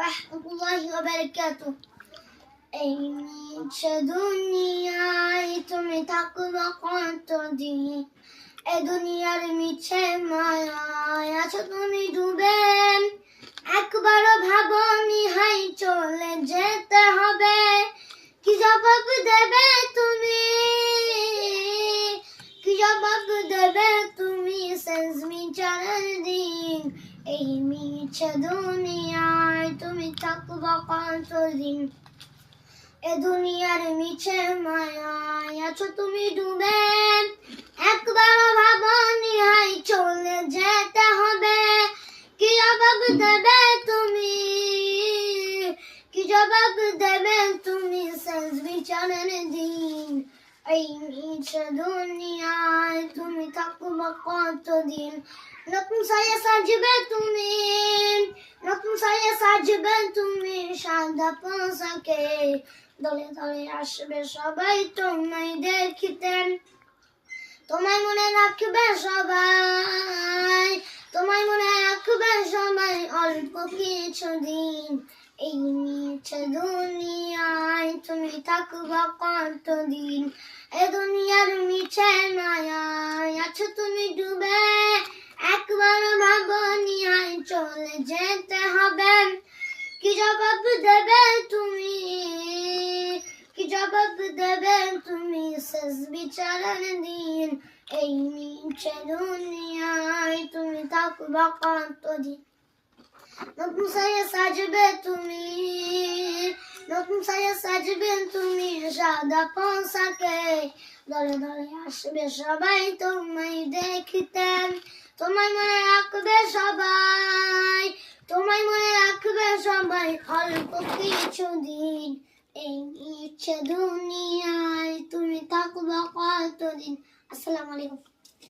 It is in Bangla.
রাহমাতুল্লাহি ওয়া বারাকাতুহু। এই মিছে দুনিয়ায় তুমি থাকবা কতদিন, এ দুনিয়ার মিছে মায়ায় আছো তুমি ডুবে। একবারও ভাবনি হাই চলে যেতে হবে, কি জবাব দেবে তুমি, কি জবাব দেবে তুমি শেষ বিচারের দিন। এই মিছে দুনিয়ায় তুমি থাকবা কতদিন, এ দুনিয়ার মিছে মায়ায় আছো তুমি ডুবে। একবারও ভাবনি হাই চলে যেতে হবে, কি জবাব দেবে তুমি, কি জবাব দেবে তুমি শেষ বিচারের দিন। এই মিছে দুনিয়ায় তুমি থাকবা কতদিন। নতুন সাজে সাজবে তুমি, নতুন সাজে সাজবে তুমি সাদা পোশাকে, দলে দলে আসবে সবাই তোমায় দেখিতে। তোমায় মনে রাখবে সবাই, তোমায় মনে রাখবে সবাই অল্প কিছুদিন। এই মিছে দুনিয়ায় তুমি থাকবা কতদিন, এ দুনিয়ার মিছে মায়ায় আছো তুমি ডুবে। একবার ভাবনি হাই চলে যেতে হবে, কি জবাব দেবে তুমি, কি জবাব দেবে তুমি শেষ বিচারের দিন। এই মিছে দুনিয়ায় তুমি থাকবা কতদিন। নতুন সাজে সাজবে তুমি, নতুন সাজে সাজবে তুমি সাদা পোশাকে, দলে দলে আসবে সবাই তোমায় দেখিতে। তোমায় মনে রাখবে সবাই, তোমায় মনে রাখবে সবাই অল্প কিছুদিন। এই মিছে দুনিয়ায় তুমি থাকবা কতদিন। আসসালামু আলাইকুম।